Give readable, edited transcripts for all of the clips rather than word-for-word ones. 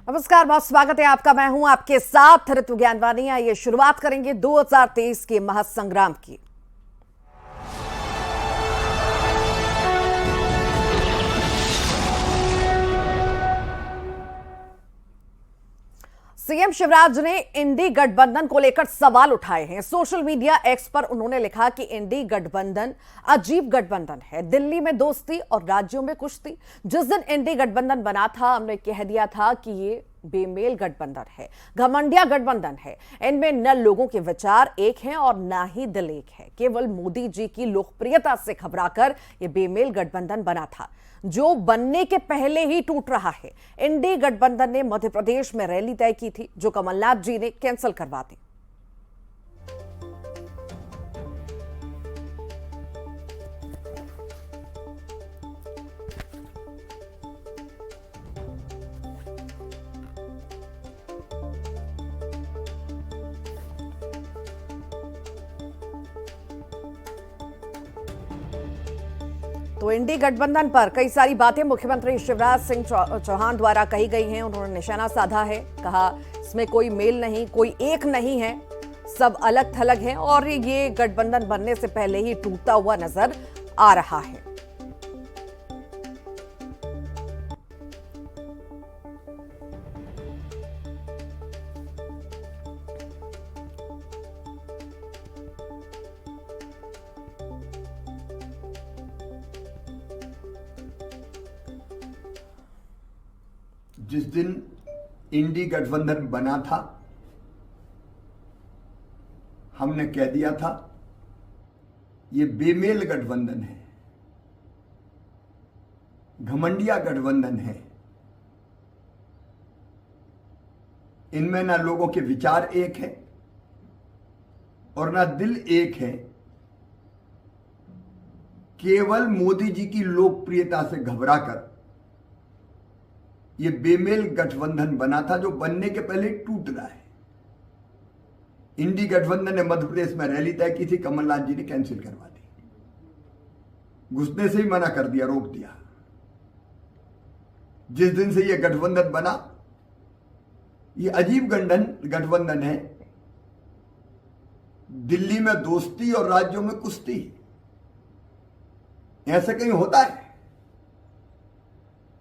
नमस्कार, बहुत स्वागत है आपका। मैं हूं आपके साथ ऋतु ज्ञानवानी। आइए शुरुआत करेंगे 2023 के महासंग्राम की। सीएम शिवराज ने इंडी गठबंधन को लेकर सवाल उठाए हैं। सोशल मीडिया एक्स पर उन्होंने लिखा कि इंडी गठबंधन अजीब गठबंधन है, दिल्ली में दोस्ती और राज्यों में कुश्ती। जिस दिन इंडी गठबंधन बना था, हमने कह दिया था कि ये बेमेल गठबंधन है, घमंडिया गठबंधन है। इनमें न लोगों के विचार एक हैं और ना ही दिल एक है। केवल मोदी जी की लोकप्रियता से घबराकर यह बेमेल गठबंधन बना था, जो बनने के पहले ही टूट रहा है। इंडी गठबंधन ने मध्य प्रदेश में रैली तय की थी, जो कमलनाथ जी ने कैंसिल करवा दी। तो इंडी गठबंधन पर कई सारी बातें मुख्यमंत्री शिवराज सिंह चौहान द्वारा कही गई हैं। उन्होंने निशाना साधा है, कहा इसमें कोई मेल नहीं, कोई एक नहीं है, सब अलग थलग हैं और ये गठबंधन बनने से पहले ही टूटता हुआ नजर आ रहा है। जिस दिन इंडी गठबंधन बना था, हमने कह दिया था ये बेमेल गठबंधन है, घमंडिया गठबंधन है। इनमें ना लोगों के विचार एक है और ना दिल एक है। केवल मोदी जी की लोकप्रियता से घबराकर ये बेमेल गठबंधन बना था, जो बनने के पहले टूट रहा है। इंडी गठबंधन ने मध्य प्रदेश में रैली तय की थी, कमलनाथ जी ने कैंसिल करवा दी, घुसने से ही मना कर दिया, रोक दिया। जिस दिन से ये गठबंधन बना, ये अजीब गठबंधन है, दिल्ली में दोस्ती और राज्यों में कुश्ती। ऐसा कहीं होता है?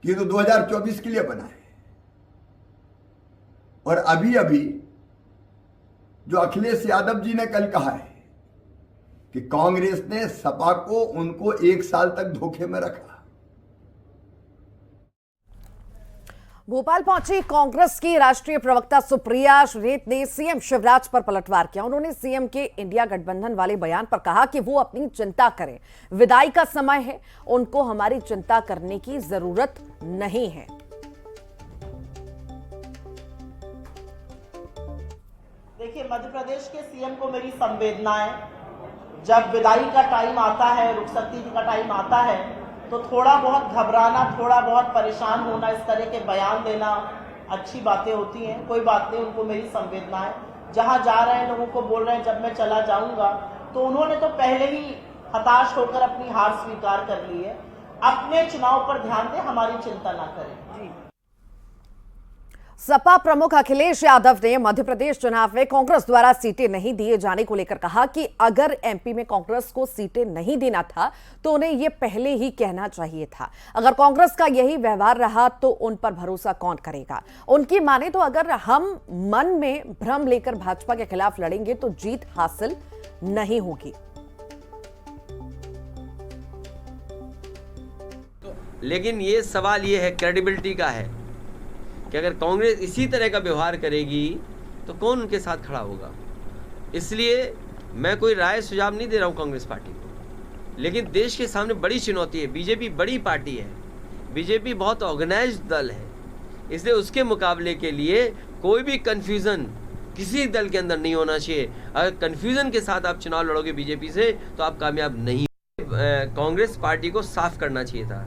ये तो 2024 के लिए बना है। और अभी अभी जो अखिलेश यादव जी ने कल कहा है कि कांग्रेस ने सपा को उनको 1 साल तक धोखे में रखा। भोपाल पहुंची कांग्रेस की राष्ट्रीय प्रवक्ता सुप्रिया श्रीनेत ने सीएम शिवराज पर पलटवार किया। उन्होंने सीएम के इंडिया गठबंधन वाले बयान पर कहा कि वो अपनी चिंता करें, विदाई का समय है, उनको हमारी चिंता करने की जरूरत नहीं है। देखिए, मध्य प्रदेश के सीएम को मेरी संवेदनाएं, जब विदाई का टाइम आता है, रुखसती का टाइम आता है, तो थोड़ा बहुत घबराना, थोड़ा बहुत परेशान होना, इस तरह के बयान देना अच्छी बातें होती हैं। कोई बात नहीं, उनको मेरी संवेदनाएं, जहां जा रहे हैं लोगों को बोल रहे हैं जब मैं चला जाऊंगा, तो उन्होंने तो पहले ही हताश होकर अपनी हार स्वीकार कर ली है। अपने चुनाव पर ध्यान दें, हमारी चिंता ना करें। सपा प्रमुख अखिलेश यादव ने मध्य प्रदेश चुनाव में कांग्रेस द्वारा सीटें नहीं दिए जाने को लेकर कहा कि अगर एमपी में कांग्रेस को सीटें नहीं देना था तो उन्हें यह पहले ही कहना चाहिए था। अगर कांग्रेस का यही व्यवहार रहा तो उन पर भरोसा कौन करेगा। उनकी माने तो अगर हम मन में भ्रम लेकर भाजपा के खिलाफ लड़ेंगे तो जीत हासिल नहीं होगी। लेकिन ये सवाल ये है, क्रेडिबिलिटी का है कि अगर कांग्रेस इसी तरह का व्यवहार करेगी तो कौन उनके साथ खड़ा होगा। इसलिए मैं कोई राय सुझाव नहीं दे रहा हूँ कांग्रेस पार्टी को, लेकिन देश के सामने बड़ी चुनौती है। बीजेपी बड़ी पार्टी है, बीजेपी बहुत ऑर्गेनाइज्ड दल है, इसलिए उसके मुकाबले के लिए कोई भी कन्फ्यूज़न किसी दल के अंदर नहीं होना चाहिए। अगर कन्फ्यूज़न के साथ आप चुनाव लड़ोगे बीजेपी से तो आप कामयाब नहीं। कांग्रेस पार्टी को साफ करना चाहिए था।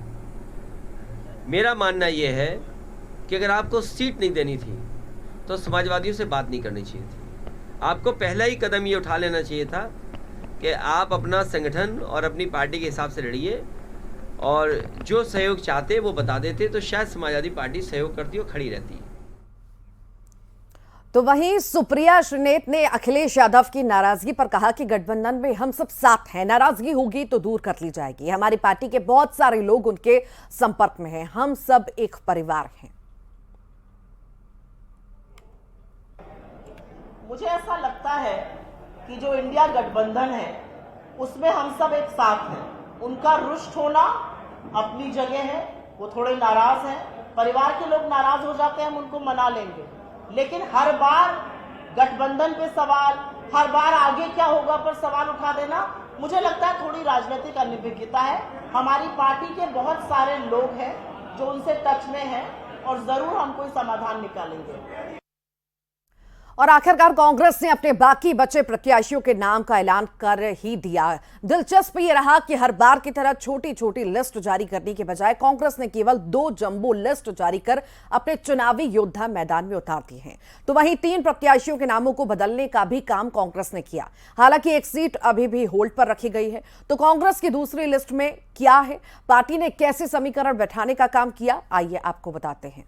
मेरा मानना यह है कि अगर आपको सीट नहीं देनी थी तो समाजवादियों से बात नहीं करनी चाहिए थी। आपको पहला ही कदम ये उठा लेना चाहिए था कि आप अपना संगठन और अपनी पार्टी के हिसाब से लड़िए, और जो सहयोग चाहते वो बता देते तो शायद समाजवादी पार्टी सहयोग करती और खड़ी रहती। तो वहीं सुप्रिया श्रीनेत ने अखिलेश यादव की नाराजगी पर कहा कि गठबंधन में हम सब साथ हैं, नाराजगी होगी तो दूर कर ली जाएगी। हमारी पार्टी के बहुत सारे लोग उनके संपर्क में हैं, हम सब एक परिवार हैं। मुझे ऐसा लगता है कि जो इंडिया गठबंधन है उसमें हम सब एक साथ हैं। उनका रुष्ट होना अपनी जगह है, वो थोड़े नाराज हैं, परिवार के लोग नाराज हो जाते हैं, हम उनको मना लेंगे। लेकिन हर बार गठबंधन पे सवाल, हर बार आगे क्या होगा पर सवाल उठा देना, मुझे लगता है थोड़ी राजनीतिक अनिभिज्ञता है। हमारी पार्टी के बहुत सारे लोग हैं जो उनसे टच में हैं और जरूर हम कोई समाधान निकालेंगे। और आखिरकार कांग्रेस ने अपने बाकी बचे प्रत्याशियों के नाम का ऐलान कर ही दिया। दिलचस्प ये रहा कि हर बार की तरह छोटी छोटी लिस्ट जारी करने के बजाय कांग्रेस ने केवल 2 जंबो लिस्ट जारी कर अपने चुनावी योद्धा मैदान में उतार दिए हैं। तो वहीं 3 प्रत्याशियों के नामों को बदलने का भी काम कांग्रेस ने किया। हालांकि एक सीट अभी भी होल्ड पर रखी गई है। तो कांग्रेस की दूसरी लिस्ट में क्या है, पार्टी ने कैसे समीकरण बैठाने का काम किया, आइए आपको बताते हैं।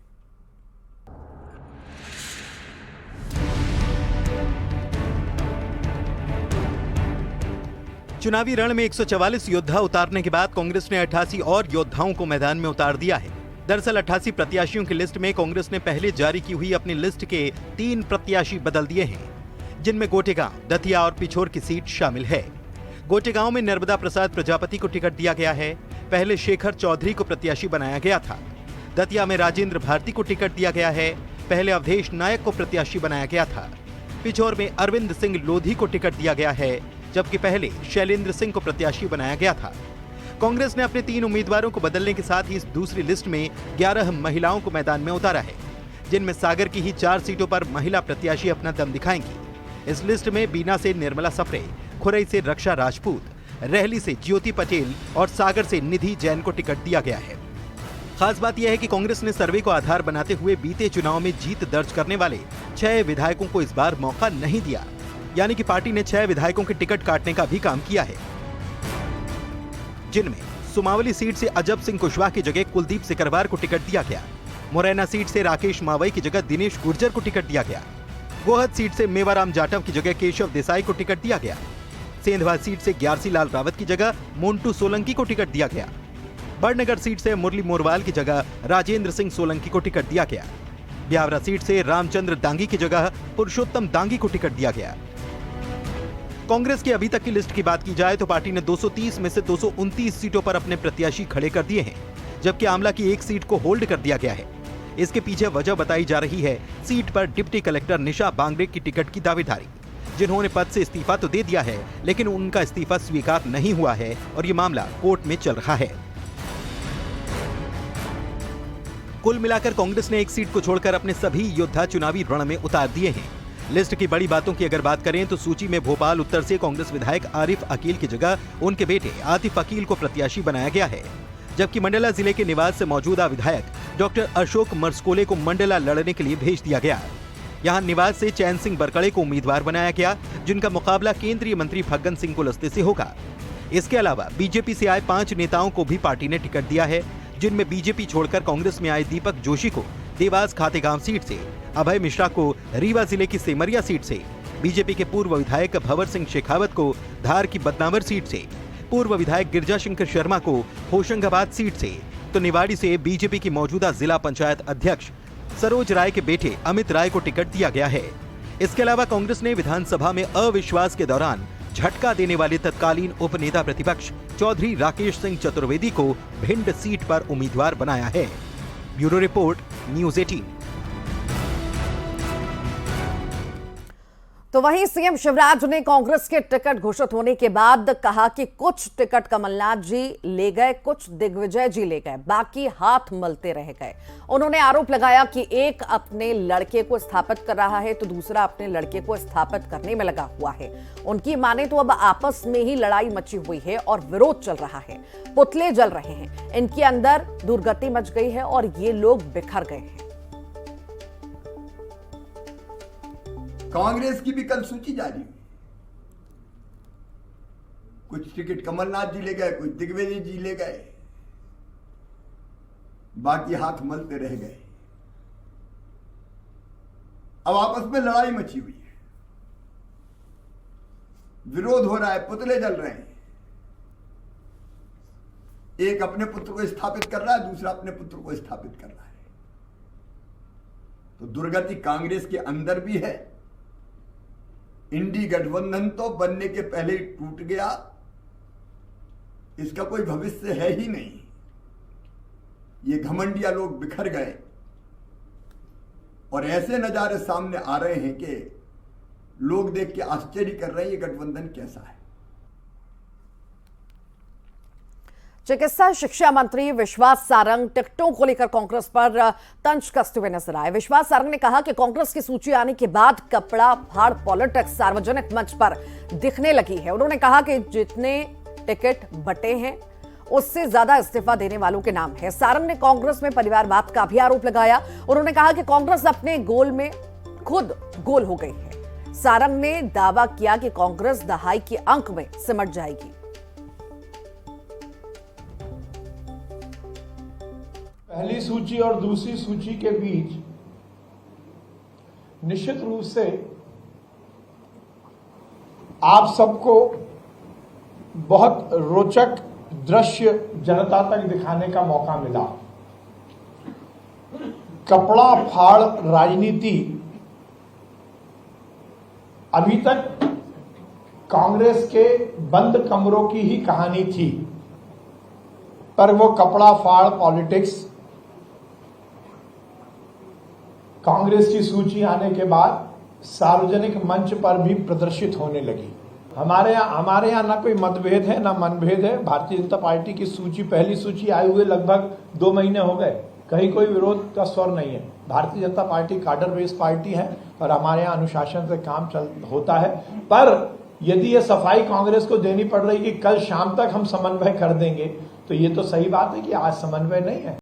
चुनावी रण में 144 योद्धा उतारने के बाद कांग्रेस ने 88 और योद्धाओं को मैदान में उतार दिया है। दरअसल 88 प्रत्याशियों की लिस्ट में कांग्रेस ने पहले जारी की हुई अपनी लिस्ट के 3 प्रत्याशी बदल दिए हैं, जिनमें गोटेगांव, दतिया और पिछोर की सीट शामिल है। गोटेगांव में नर्मदा प्रसाद प्रजापति को टिकट दिया गया है। पहले शेखर चौधरी को प्रत्याशी बनाया गया था। दतिया में राजेंद्र भारती को टिकट दिया गया है। पहले अवधेश नायक को प्रत्याशी बनाया गया था। पिछोर में अरविंद सिंह लोधी को टिकट दिया गया है, जबकि पहले शैलेंद्र सिंह को प्रत्याशी बनाया गया था। कांग्रेस ने अपने 3 उम्मीदवारों को बदलने के साथ ही इस दूसरी लिस्ट में 11 महिलाओं को मैदान में उतारा है, जिनमें सागर की ही 4 सीटों पर महिला प्रत्याशी अपना दम दिखाएंगी। इस लिस्ट में बीना से निर्मला सफरे, खुरई से रक्षा राजपूत, रहली से ज्योति पटेल और सागर से निधि जैन को टिकट दिया गया है। खास बात यह है कि कांग्रेस ने सर्वे को आधार बनाते हुए बीते चुनाव में जीत दर्ज करने वाले 6 विधायकों को इस बार मौका नहीं दिया, यानी कि पार्टी ने 6 विधायकों के टिकट काटने का भी काम किया है, जिनमें सुमावली सीट से अजब सिंह कुशवाहा की जगह कुलदीप सिकरवार को टिकट दिया गया। मुरैना सीट से राकेश मावई की जगह दिनेश गुर्जर को टिकट दिया गया। गोहद सीट से मेवाराम जाटव की जगह केशव देसाई को टिकट दिया गया। सेंधवा सीट से ग्यारसी लाल रावत की जगह मोन्टू सोलंकी को टिकट दिया गया। बड़नगर सीट से मुरली मोरवाल की जगह राजेंद्र सिंह सोलंकी को टिकट दिया गया। ब्यावरा सीट से रामचंद्र दांगी की जगह पुरुषोत्तम दांगी को टिकट दिया गया। कांग्रेस की अभी तक की लिस्ट की बात की जाए तो पार्टी ने 230 में से 229 सीटों पर अपने प्रत्याशी खड़े कर दिए हैं, जबकि आमला की 1 सीट को होल्ड कर दिया गया है। इसके पीछे वजह बताई जा रही है सीट पर डिप्टी कलेक्टर निशा बांगरे की टिकट की दावेदारी, जिन्होंने पद से इस्तीफा तो दे दिया है, लेकिन उनका इस्तीफा स्वीकार नहीं हुआ है और ये मामला कोर्ट में चल रहा है। कुल मिलाकर कांग्रेस ने 1 सीट को छोड़कर अपने सभी योद्धा चुनावी रण में उतार दिए हैं। लिस्ट की बड़ी बातों की अगर बात करें तो सूची में भोपाल उत्तर से कांग्रेस विधायक आरिफ अकील की जगह उनके बेटे आतिफ अकील को प्रत्याशी बनाया गया है, जबकि मंडला जिले के निवास से मौजूदा विधायक डॉक्टर अशोक मरस्कोले को मंडला लड़ने के लिए भेज दिया गया। यहां निवास से चैन सिंह बरकड़े को उम्मीदवार बनाया गया, जिनका मुकाबला केंद्रीय मंत्री फग्गन सिंह कुलस्ते से होगा। इसके अलावा बीजेपी से आए 5 नेताओं को भी पार्टी ने टिकट दिया है, जिनमें बीजेपी छोड़कर कांग्रेस में आए दीपक जोशी को देवास खातेगांव सीट से, अभय मिश्रा को रीवा जिले की सेमरिया सीट से, बीजेपी के पूर्व विधायक भंवर सिंह शेखावत को धार की बदनावर सीट से, पूर्व विधायक गिरजा शंकर शर्मा को होशंगाबाद सीट से, तो निवाड़ी से बीजेपी की मौजूदा जिला पंचायत अध्यक्ष सरोज राय के बेटे अमित राय को टिकट दिया गया है। इसके अलावा कांग्रेस ने विधानसभा में अविश्वास के दौरान झटका देने वाले तत्कालीन उपनेता प्रतिपक्ष चौधरी राकेश सिंह चतुर्वेदी को भिंड सीट पर उम्मीदवार बनाया है। Bureau report, news 18। तो वहीं सीएम शिवराज ने कांग्रेस के टिकट घोषित होने के बाद कहा कि कुछ टिकट कमलनाथ जी ले गए, कुछ दिग्विजय जी ले गए, बाकी हाथ मलते रह गए। उन्होंने आरोप लगाया कि एक अपने लड़के को स्थापित कर रहा है तो दूसरा अपने लड़के को स्थापित करने में लगा हुआ है। उनकी माने तो अब आपस में ही लड़ाई मची हुई है और विरोध चल रहा है, पुतले जल रहे हैं, इनके अंदर दुर्गति मच गई है और ये लोग बिखर गए हैं। कांग्रेस की भी कल सूची जारी हुई। कुछ टिकट कमलनाथ जी ले गए, कुछ दिग्विजय जी ले गए, बाकी हाथ मलते रह गए। अब आपस में लड़ाई मची हुई है, विरोध हो रहा है, पुतले जल रहे हैं। एक अपने पुत्र को स्थापित कर रहा है, दूसरा अपने पुत्र को स्थापित कर रहा है। तो दुर्गति कांग्रेस के अंदर भी है। इंडी गठबंधन तो बनने के पहले ही टूट गया, इसका कोई भविष्य है ही नहीं। ये घमंडिया लोग बिखर गए और ऐसे नजारे सामने आ रहे हैं कि लोग देख के आश्चर्य कर रहे हैं ये गठबंधन कैसा है। चिकित्सा शिक्षा मंत्री विश्वास सारंग टिकटों को लेकर कांग्रेस पर तंज कसते हुए नजर आए। विश्वास सारंग ने कहा कि कांग्रेस की सूची आने के बाद कपड़ा फाड़ पॉलिटिक्स सार्वजनिक मंच पर दिखने लगी है। उन्होंने कहा कि जितने टिकट बटे हैं उससे ज्यादा इस्तीफा देने वालों के नाम है। सारंग ने कांग्रेस में परिवारवाद का भी आरोप लगाया। उन्होंने कहा कि कांग्रेस अपने गोल में खुद गोल हो गई है। सारंग ने दावा किया कि कांग्रेस दहाई के अंक में सिमट जाएगी। पहली सूची और दूसरी सूची के बीच निश्चित रूप से आप सबको बहुत रोचक दृश्य जनता तक दिखाने का मौका मिला। कपड़ा फाड़ राजनीति अभी तक कांग्रेस के बंद कमरों की ही कहानी थी, पर वो कपड़ा फाड़ पॉलिटिक्स कांग्रेस की सूची आने के बाद सार्वजनिक मंच पर भी प्रदर्शित होने लगी। हमारे यहाँ ना कोई मतभेद है ना मनभेद है। भारतीय जनता पार्टी की सूची, पहली सूची आए हुए लगभग 2 महीने हो गए, कहीं कोई विरोध का स्वर नहीं है। Bharatiya Janata party cadre based party है और हमारे यहाँ अनुशासन से काम होता है। पर यदि ये सफाई कांग्रेस को देनी पड़ रही कि कल शाम तक हम समन्वय कर देंगे, तो ये तो सही बात है कि आज समन्वय नहीं है।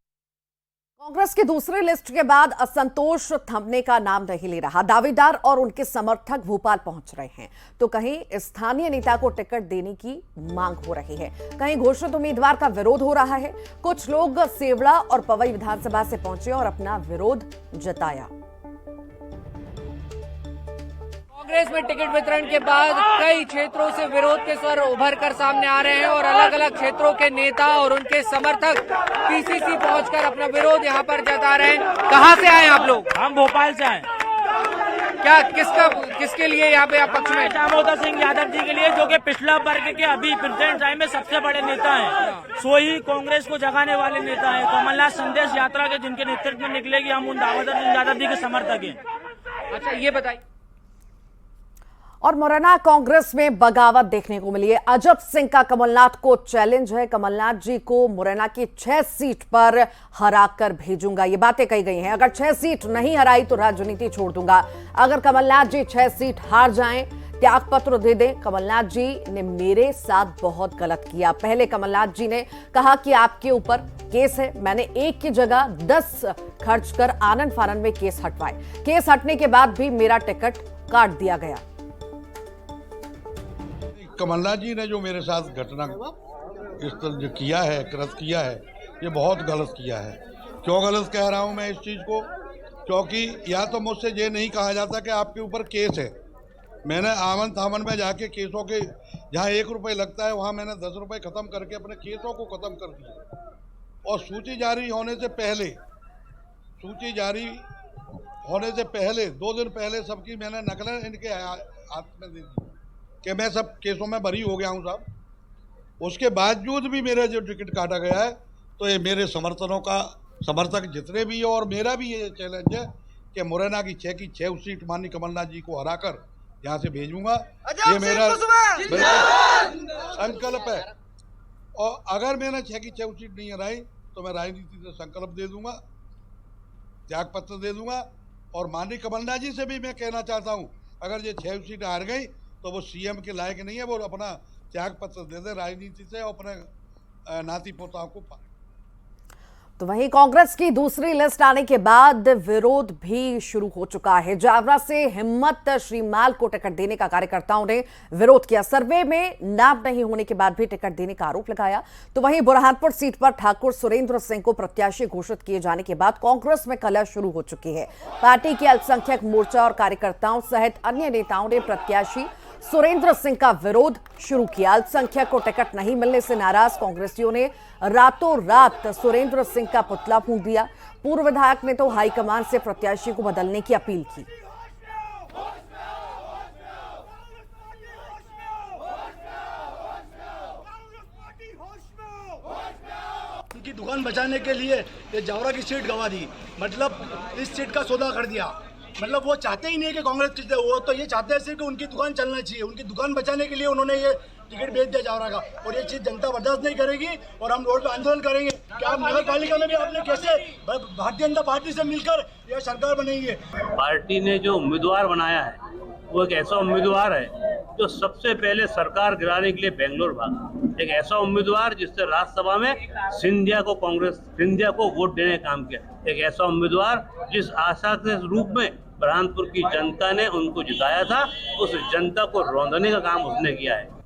कांग्रेस की दूसरी लिस्ट के बाद असंतोष थमने का नाम नहीं ले रहा। दावेदार और उनके समर्थक भोपाल पहुंच रहे हैं, तो कहीं स्थानीय नेता को टिकट देने की मांग हो रही है, कहीं घोषित उम्मीदवार का विरोध हो रहा है। कुछ लोग सेवड़ा और पवई विधानसभा से पहुंचे और अपना विरोध जताया। कांग्रेस में टिकट वितरण के बाद कई क्षेत्रों से विरोध के स्वर उभर कर सामने आ रहे हैं और अलग अलग क्षेत्रों के नेता और उनके समर्थक पीसीसी पहुंचकर अपना विरोध यहां पर जता रहे हैं। कहां से आए आप लोग? हम भोपाल से आए। क्या किसके लिए यहाँ पे आप पक्ष में? दामोदर सिंह यादव जी के लिए, जो कि पिछड़ा वर्ग के अभी प्रेजेंट टाइम में सबसे बड़े नेता हैं। सो ही कांग्रेस को जगाने वाले नेता हैं। कमलनाथ संदेश यात्रा के जिनके नेतृत्व में निकलेगी, हम उन दामोदर सिंह यादव जी के समर्थक हैं। अच्छा, ये बताइए। और मुरैना कांग्रेस में बगावत देखने को मिली है। अजब सिंह का कमलनाथ को चैलेंज है। कमलनाथ जी को मुरैना की 6 सीट पर हराकर भेजूंगा, ये बातें कही गई हैं। अगर 6 सीट नहीं हराई तो राजनीति छोड़ दूंगा। अगर कमलनाथ जी 6 सीट हार जाएं, त्याग पत्र दे दें। कमलनाथ जी ने मेरे साथ बहुत गलत किया। पहले कमलनाथ जी ने कहा कि आपके ऊपर केस है। मैंने 1 की जगह 10 खर्च कर आनन फानन में केस हटवाए। केस हटने के बाद भी मेरा टिकट काट दिया गया। कमलनाथ जी ने जो मेरे साथ घटना इस तरह जो किया है, कृत किया है, ये बहुत गलत किया है। क्यों गलत कह रहा हूँ मैं इस चीज़ को? क्योंकि या तो मुझसे ये नहीं कहा जाता कि आपके ऊपर केस है। मैंने आमन थामन में जाके केसों के जहाँ 1 रुपये लगता है वहाँ मैंने 10 रुपये ख़त्म करके अपने केसों को ख़त्म कर दिया। और सूची जारी होने से पहले 2 दिन पहले सबकी मैंने नकलें इनके हाथ में दे दी कि मैं सब केसों में बरी हो गया हूँ साहब। उसके बावजूद भी मेरा जो टिकट काटा गया है, तो ये मेरे समर्थक जितने भी है और मेरा भी ये चैलेंज है कि मुरैना की 6 की 6 सीट माननीय कमलनाथ जी को हराकर यहाँ से भेजूंगा। ये मेरा संकल्प है। और अगर मैंने 6 की 6 सीट नहीं हराई तो मैं राजनीति से संकल्प दे दूंगा, त्याग पत्र दे दूंगा। और माननीय कमलनाथ जी से भी मैं कहना चाहता हूँ, अगर ये 6 सीट हार गई तो वो सीएम के लायक नहीं है। वो अपना त्याग पत्र दे दे राजनीति से और अपने नाती पोताओं को पाए। तो वहीं कांग्रेस की दूसरी लिस्ट आने के बाद विरोध भी शुरू हो चुका है। जावरा से हिम्मत श्रीमाल को टिकट देने का कार्यकर्ताओं ने विरोध किया। सर्वे में नाम नहीं होने के बाद भी टिकट देने का आरोप लगाया। तो वहीं बुरहानपुर सीट पर ठाकुर सुरेंद्र सिंह को प्रत्याशी घोषित किए जाने के बाद कांग्रेस में कलह शुरू हो चुकी है। पार्टी के अल्पसंख्यक मोर्चा और कार्यकर्ताओं सहित अन्य नेताओं ने प्रत्याशी सुरेंद्र सिंह का विरोध शुरू किया। अल्पसंख्यक को टिकट नहीं मिलने से नाराज कांग्रेसियों ने रातों रात सुरेंद्र सिंह का पुतला फूंक दिया। पूर्व विधायक ने तो हाईकमान से प्रत्याशी को बदलने की अपील की। उनकी दुकान बचाने के लिए ये जावरा की सीट गंवा दी, मतलब इस सीट का सौदा कर दिया। मतलब वो चाहते ही नहीं कि कांग्रेस जीते, वो तो ये चाहते हैं सिर्फ कि उनकी दुकान चलना चाहिए। उनकी दुकान बचाने के लिए उन्होंने ये टिकट बेच दिया जावरा का, और ये चीज़ जनता बर्दाश्त नहीं करेगी और हम रोड पे आंदोलन करेंगे कि आप नगर पालिका में भी आपने कैसे भारतीय जनता पार्टी से मिलकर यह सरकार बनाएंगे। पार्टी ने जो उम्मीदवार बनाया है वो एक ऐसा उम्मीदवार है जो सबसे पहले सरकार गिराने के लिए बेंगलोर भागा। एक ऐसा उम्मीदवार जिससे राज्यसभा में सिंधिया को वोट देने का काम किया। एक ऐसा उम्मीदवार जिस आशा के रूप में बुरहानपुर की जनता ने उनको जिताया था, उस जनता को रौंदने का काम उसने किया है।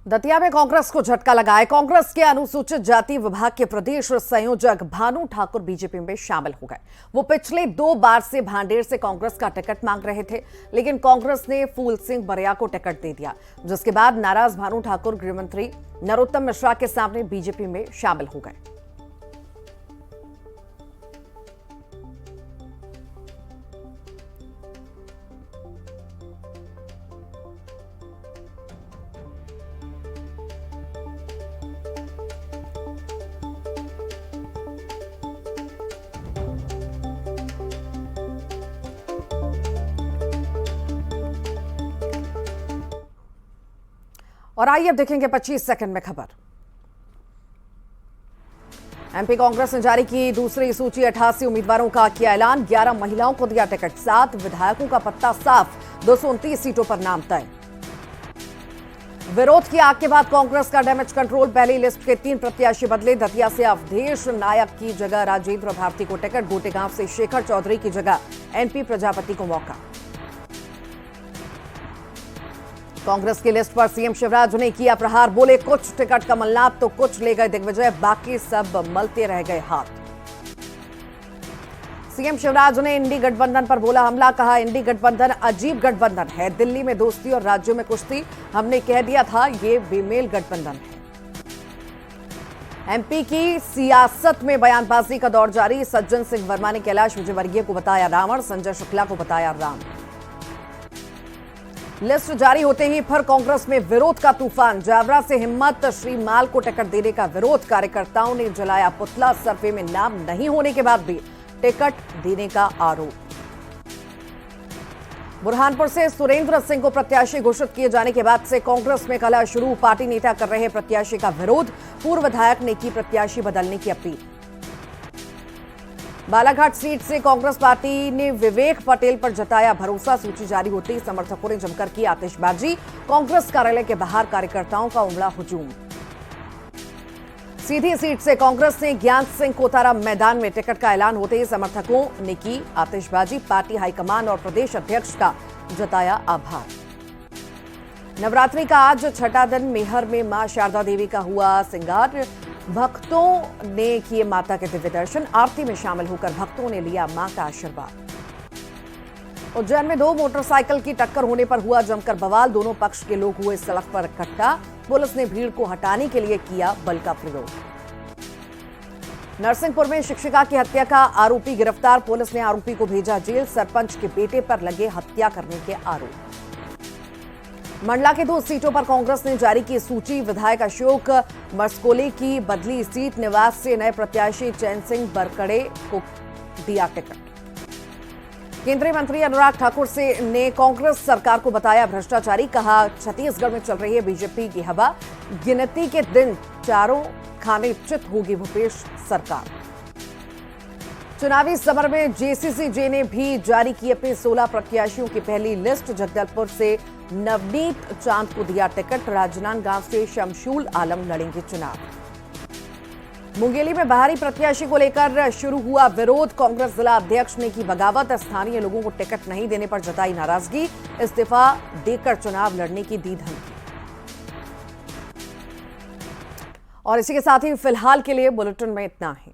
दतिया में कांग्रेस को झटका लगा है। कांग्रेस के अनुसूचित जाति विभाग के प्रदेश संयोजक भानु ठाकुर बीजेपी में शामिल हो गए। वो पिछले 2 बार से भांडेर से कांग्रेस का टिकट मांग रहे थे, लेकिन कांग्रेस ने फूल सिंह बरिया को टिकट दे दिया, जिसके बाद नाराज भानु ठाकुर गृह मंत्री नरोत्तम मिश्रा के सामने बीजेपी में शामिल हो गए। और आइए अब देखेंगे 25 सेकंड में खबर। एमपी कांग्रेस ने जारी की दूसरी सूची। 88 उम्मीदवारों का किया ऐलान। 11 महिलाओं को दिया टिकट। 7 विधायकों का पत्ता साफ। 229 सीटों पर नाम तय। विरोध की आग के बाद कांग्रेस का डैमेज कंट्रोल। पहली लिस्ट के 3 प्रत्याशी बदले। दतिया से अवधेश नायक की जगह राजेंद्र भारती को टिकट। गोटेगांव से शेखर चौधरी की जगह एनपी प्रजापति को मौका। कांग्रेस की लिस्ट पर सीएम शिवराज ने किया प्रहार। बोले कुछ टिकट कमलनाथ तो कुछ ले गए दिग्विजय, बाकी सब मलते रह गए हाथ। सीएम शिवराज ने इंडी गठबंधन पर बोला हमला। कहा इंडी गठबंधन अजीब गठबंधन है। दिल्ली में दोस्ती और राज्यों में कुश्ती। हमने कह दिया था ये बेमेल गठबंधन है। एमपी की सियासत में बयानबाजी का दौर जारी। सज्जन सिंह वर्मा ने कैलाश विजयवर्गीय को बताया रावण, संजय शुक्ला को बताया राम। लिस्ट जारी होते ही फिर कांग्रेस में विरोध का तूफान। जावरा से हिम्मत श्रीमाल को टिकट देने का विरोध। कार्यकर्ताओं ने जलाया पुतला। सर्वे में नाम नहीं होने के बाद भी टिकट देने का आरोप। बुरहानपुर से सुरेंद्र सिंह को प्रत्याशी घोषित किए जाने के बाद से कांग्रेस में कलह शुरू। पार्टी नेता कर रहे प्रत्याशी का विरोध। पूर्व विधायक ने की प्रत्याशी बदलने की अपील। बालाघाट सीट से कांग्रेस पार्टी ने विवेक पटेल पर जताया भरोसा। सूची जारी होते ही समर्थकों ने जमकर की आतिशबाजी। कांग्रेस कार्यालय के बाहर कार्यकर्ताओं का उमड़ा हुजूम। सीधी सीट से कांग्रेस ने ज्ञान सिंह को उतारा मैदान में। टिकट का ऐलान होते ही समर्थकों ने की आतिशबाजी। पार्टी हाईकमान और प्रदेश अध्यक्ष का जताया आभार। नवरात्रि का आज 6ठा दिन। मेहर में मां शारदा देवी का हुआ श्रृंगार। भक्तों ने किए माता के दिव्य दर्शन। आरती में शामिल होकर भक्तों ने लिया मां का आशीर्वाद। उज्जैन में 2 मोटरसाइकिल की टक्कर होने पर हुआ जमकर बवाल। दोनों पक्ष के लोग हुए सड़क पर इकट्ठा। पुलिस ने भीड़ को हटाने के लिए किया बल का प्रयोग। नरसिंहपुर में शिक्षिका की हत्या का आरोपी गिरफ्तार। पुलिस ने आरोपी को भेजा जेल। सरपंच के बेटे पर लगे हत्या करने के आरोप। मंडला के 2 सीटों पर कांग्रेस ने जारी की सूची। विधायक अशोक मरस्कोले की बदली सीट। निवास से नए प्रत्याशी चैन सिंह बरकड़े को दिया टिकट। केंद्रीय मंत्री अनुराग ठाकुर ने कांग्रेस सरकार को बताया भ्रष्टाचारी। कहा छत्तीसगढ़ में चल रही है बीजेपी की हवा। गिनती के दिन चारों खाने चित होगी भूपेश सरकार। चुनावी समर में जेसीसीजे ने भी जारी की अपने 16 प्रत्याशियों की पहली लिस्ट। जगदलपुर से नवनीत चांद को दिया टिकट। राजनांदगांव से शमशूल आलम लड़ेंगे चुनाव। मुंगेली में बाहरी प्रत्याशी को लेकर शुरू हुआ विरोध। कांग्रेस जिला अध्यक्ष ने की बगावत। स्थानीय लोगों को टिकट नहीं देने पर जताई नाराजगी। इस्तीफा देकर चुनाव लड़ने की दी धमकी। और इसी के साथ ही फिलहाल के लिए बुलेटिन में इतना ही।